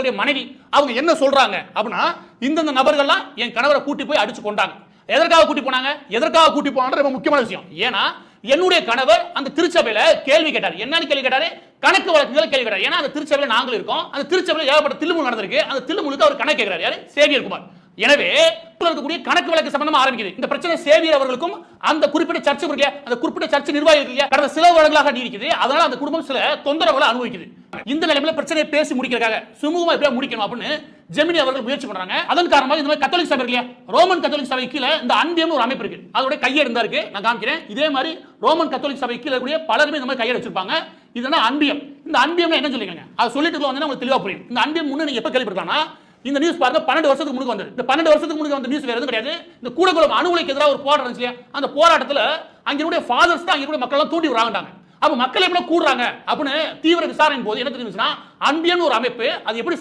அவர்களுடைய மனைவி அவங்க என்ன சொல்றாங்க அப்படின்னா, இந்த நபர்கள்லாம் என் கணவரை கூட்டி போய் அடிச்சு கொண்டாங்க. எதற்காக கூட்டி போனாங்க, எதற்காக கூட்டி போனாங்க ரொம்ப முக்கியமான விஷயம். ஏன்னா என்னுடைய கணவர் அந்த திருச்சபையில கேள்வி கேட்டார். என்னன்னு கேள்வி கேட்டாரு? கணக்கு வழக்குகள் கேள்வி கேட்டார். ஏன்னா அந்த திருச்சபையில நாங்களும் இருக்கோம். அந்த திருச்சபையில ஏகப்பட்ட தில்லுமுல் நடந்திருக்கு. அந்த தில்லுமுலுக்கு அவர் கணக்கு கேட்கிறார். யாரு? சேவியர் குமார். எனவே இருக்கக்கூடிய கணக்கு வழக்கு சம்பந்தமா ஆரம்பிக்குது. இந்த பிரச்சனை சேவியர் அவர்களுக்கும் அந்த குறிப்பிட்ட சர்ச்சு இருக்கு, அந்த குறிப்பிட்ட சர்ச் நிர்வாகிகள் கடந்த சில வருடங்களாக நீடிக்குது. அதனால அந்த குடும்பம் சில தொந்தரவுகளை அனுபவிக்குது. இந்த நிலைமையில பிரச்சனையை பேசி முடிக்கிறதுக்காக சுமூகமா எப்படியா முடிக்கணும் அப்படின்னு ஜெமினி அவர்கள் முயற்சி பண்றாங்க. அதன் காரணமாக இந்த மாதிரி கத்தோலிக் சபை இல்லையா, ரோமன் கத்தோலிக் சபை கீழே இந்த அன்பியம் ஒரு அமைப்பு இருக்கு. அதோட கையெழுந்தா இருக்கு, நான் காமிக்கிறேன். இதே மாதிரி ரோமன் கத்தோலிக் சபை கீழே கூடிய பலருமே இந்த மாதிரி கையெழு வச்சிருப்பாங்க. இதுதான் அன்பியம். இந்த அன்பியம் என்ன சொல்லிக்கங்க, அது சொல்லிட்டு வந்து உங்களுக்கு தெளிவா புரியும். இந்த அன்பியம் முன்ன நீங்க எப்ப கேள்விப்பட்டீங்கன்னா, இந்த நியூஸ் பாருங்க 12 வருஷத்துக்கு முன்னாடி வந்தது. இந்த 12 வருஷத்துக்கு முன்னாடி வந்த நியூஸ் வேற எதுவும் கிடையாது. இந்த கூடக்குளம் அணுகுலைக்கு எதிராக ஒரு போராட்டம் இருந்துச்சு. அந்த போராட்டத்துல அங்கிருடைய ஃபாதர்ஸ் தான் அங்கிருடைய மக்கள் எல்லாம் தூண்டி விடுறாங்கட்டாங்க. அப்ப மக்கள் எப்படி கூடுறாங்க அப்படின்னு தீவிர விசாரணை போது என்ன தெரிஞ்சுச்சுன்னா, அன்பியன் ஒரு அமைப்பு அது எப்படி